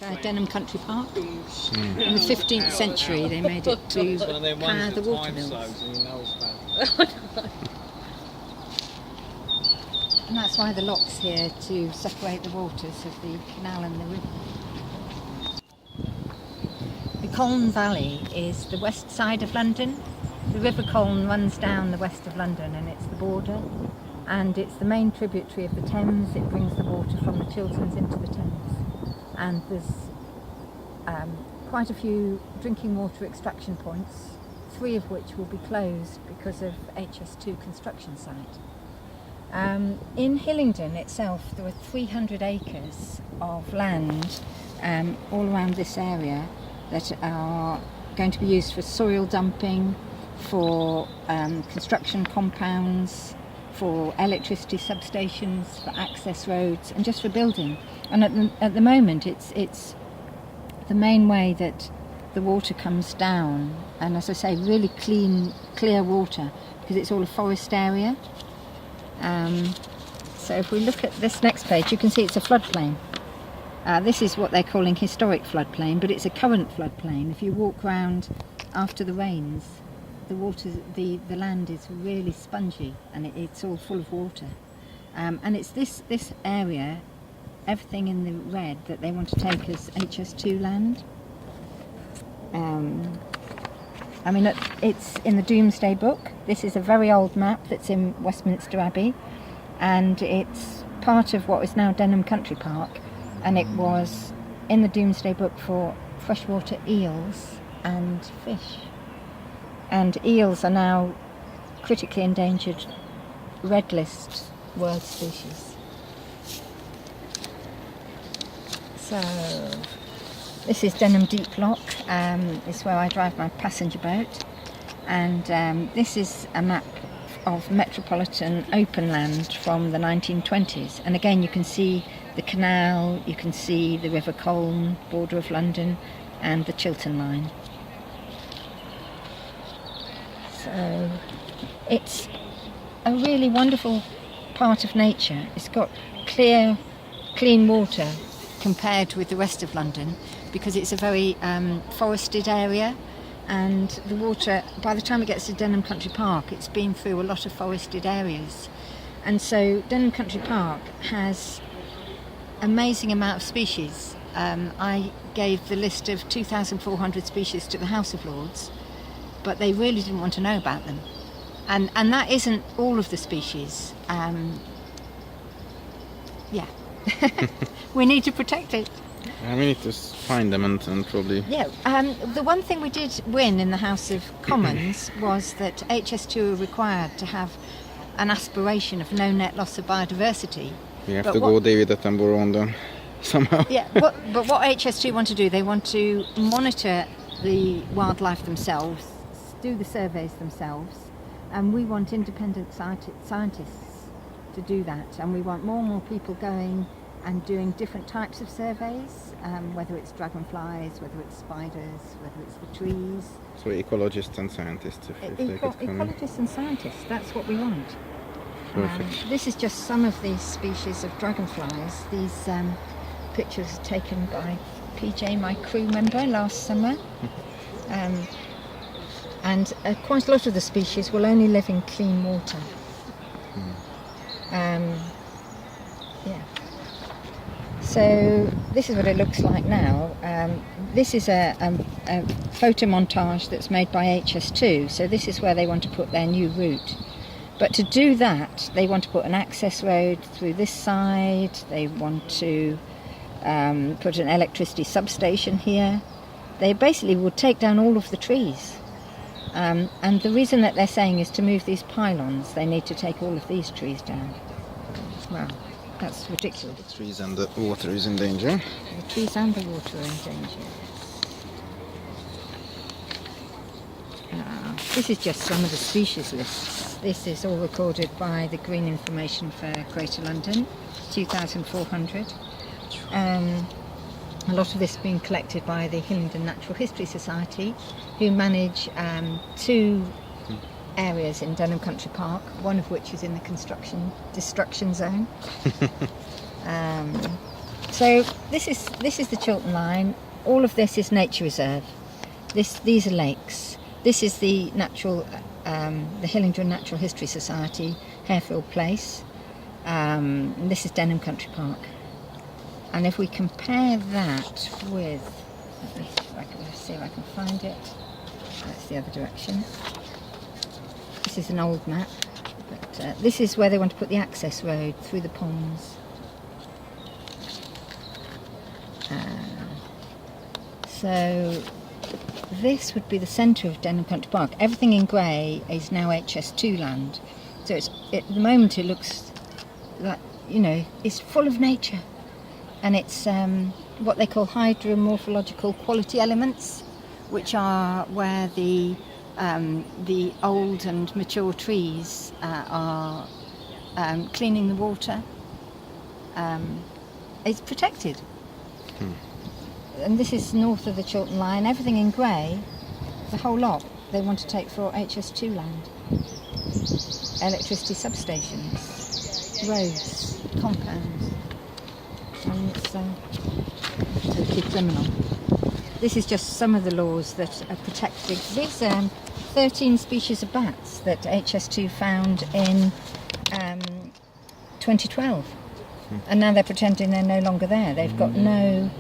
Denham Country Park. In the 15th century they made it to power the water mills. And that's why the lock's here, to separate the waters of the canal and the river. The Colne Valley is the west side of London. The River Colne runs down the west of London and it's the border. And it's the main tributary of the Thames. It brings the water from the Chilterns into the Thames. And there's quite a few drinking water extraction points, 3 of which will be closed because of HS2 construction site. In Hillingdon itself, there are 300 acres of land all around this area that are going to be used for soil dumping, for construction compounds, for electricity substations, for access roads, and just for building. And at the moment, it's the main way that the water comes down, and as I say, really clean, clear water, because it's all a forest area. So if we look at this next page, you can see it's a floodplain. This is what they're calling historic floodplain, but it's a current floodplain. If you walk around after the rains, the water, the land is really spongy, and it's all full of water. And it's this area, everything in the red, that they want to take as HS2 land. I mean, it's in the Domesday Book. This is a very old map that's in Westminster Abbey, and it's part of what is now Denham Country Park, and it was in the Domesday Book for freshwater eels and fish. And eels are now critically endangered red list world species. So this is Denham Deep Lock. It's where I drive my passenger boat, and this is a map of metropolitan open land from the 1920s. And again, you can see the canal, you can see the River Colne, border of London, and the Chiltern line. So it's a really wonderful part of nature. It's got clear, clean water compared with the rest of London, because it's a very forested area, and the water, by the time it gets to Denham Country Park, it's been through a lot of forested areas. And so Denham Country Park has amazing amount of species. I gave the list of 2,400 species to the House of Lords, but they really didn't want to know about them. And that isn't all of the species. Yeah. We need to protect it. We need to find them and probably... Yeah, the one thing we did win in the House of Commons was that HS2 are required to have an aspiration of no net loss of biodiversity. We have to go David Attenborough on them somehow. Yeah, but what HS2 want to do, they want to monitor the wildlife themselves, do the surveys themselves, and we want independent scientists to do that, and we want more and more people going and doing different types of surveys, whether it's dragonflies, whether it's spiders, whether it's the trees. So ecologists and scientists, if they could come in. Ecologists and scientists, that's what we want. Perfect. This is just some of these species of dragonflies. These pictures are taken by PJ, my crew member, last summer. And quite a lot of the species will only live in clean water. Yeah. So this is what it looks like now. This is a photo montage that's made by HS2. So this is where they want to put their new route. But to do that, they want to put an access road through this side. They want to put an electricity substation here. They basically would take down all of the trees. And the reason that they're saying is to move these pylons, they need to take all of these trees down. Wow, that's ridiculous. The trees and the water is in danger. The trees and the water are in danger. This is just some of the species lists. This is all recorded by the Green Information for Greater London, 2,400. A lot of this has been collected by the Hillingdon Natural History Society, who manage 2 areas in Denham Country Park, one of which is in the destruction zone. So this is the Chiltern Line. All of this is nature reserve. These are lakes. This is the the Hillingdon Natural History Society, Harefield Place. And this is Denham Country Park. And if we compare that with, let me see if I can find it. That's the other direction. This is an old map, but this is where they want to put the access road through the ponds. So this would be the centre of Denham Country Park. Everything in grey is now HS2 land. So at the moment it looks like, it's full of nature. And it's what they call hydromorphological quality elements, which are where the old and mature trees are cleaning the water. It's protected. And this is north of the Chiltern Line. Everything in grey, the whole lot, they want to take for HS2 land. Electricity substations, roads, compounds. And it's totally criminal. This is just some of the laws that are protecting. These 13 species of bats that HS2 found in 2012. And now they're pretending they're no longer there. They've got no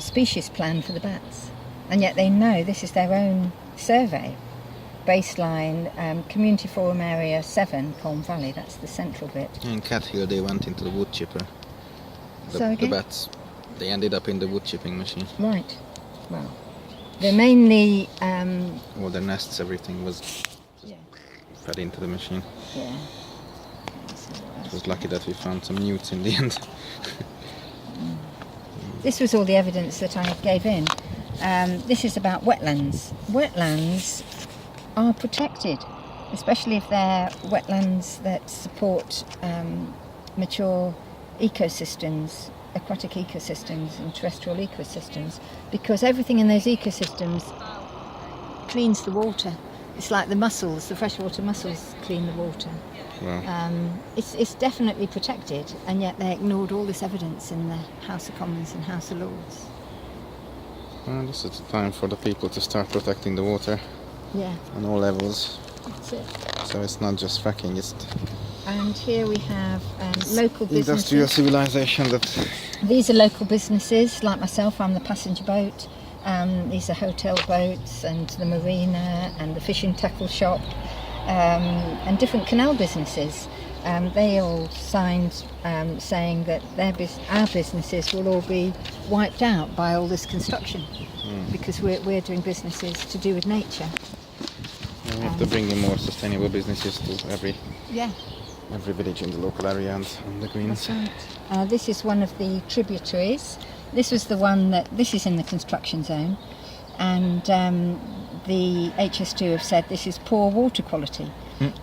species plan for the bats. And yet they know this is their own survey. Baseline, Community Forum Area 7, Colne Valley, that's the central bit. In Cat Hill they went into the wood chipper. The bats, they ended up in the wood chipping machine. Right. Well, they're mainly... all their nests, everything was fed into the machine. Yeah. It was lucky that we found some newts in the end. This was all the evidence that I gave in. This is about wetlands. Wetlands are protected, especially if they're wetlands that support mature ecosystems, aquatic ecosystems and terrestrial ecosystems, because everything in those ecosystems cleans the water. It's like the mussels, the freshwater mussels clean the water. Wow. It's definitely protected, and yet they ignored all this evidence in the House of Commons and House of Lords. Well, this is the time for the people to start protecting the water. Yeah. On all levels. That's it. So it's not just fracking, it's... And here we have local businesses. Industrial civilization that... These are local businesses, like myself, I'm the passenger boat. These are hotel boats and the marina and the fishing tackle shop and different canal businesses. They all signed saying that our businesses will all be wiped out by all this construction because we're doing businesses to do with nature. Yeah, we have to bring in more sustainable businesses to every village in the local area and on the greens. That's right. This is one of the tributaries. This was the one this is in the construction zone, and the HS2 have said this is poor water quality.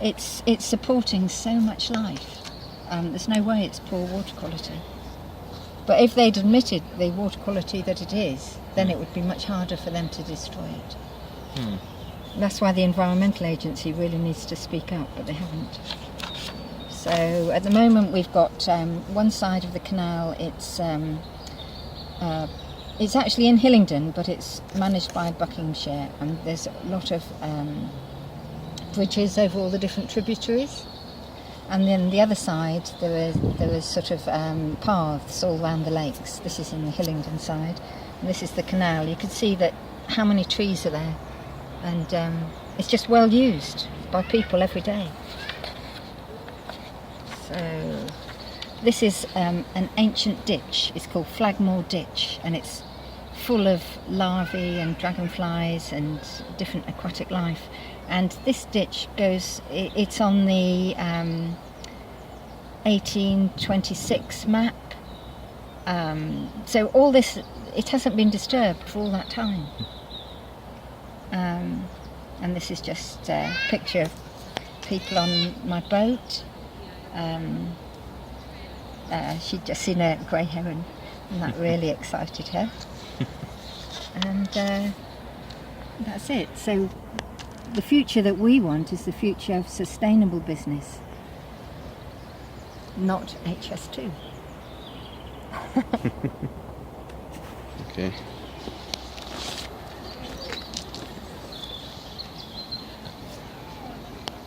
It's supporting so much life. There's no way it's poor water quality. But if they'd admitted the water quality that it is, then it would be much harder for them to destroy it. That's why the Environmental Agency really needs to speak up, but they haven't. So at the moment we've got one side of the canal, it's actually in Hillingdon, but it's managed by Buckinghamshire, and there's a lot of bridges over all the different tributaries. And then the other side, there is sort of paths all around the lakes. This is in the Hillingdon side, and this is the canal. You can see that how many trees are there, and it's just well used by people every day. So this is an ancient ditch. It's called Flagmore Ditch, and it's full of larvae and dragonflies and different aquatic life. And this ditch it's on the 1826 map. So all this, it hasn't been disturbed for all that time. And this is just a picture of people on my boat. She'd just seen a grey heron, and that really excited her. And that's it. So the future that we want is the future of sustainable business, not HS2. Okay.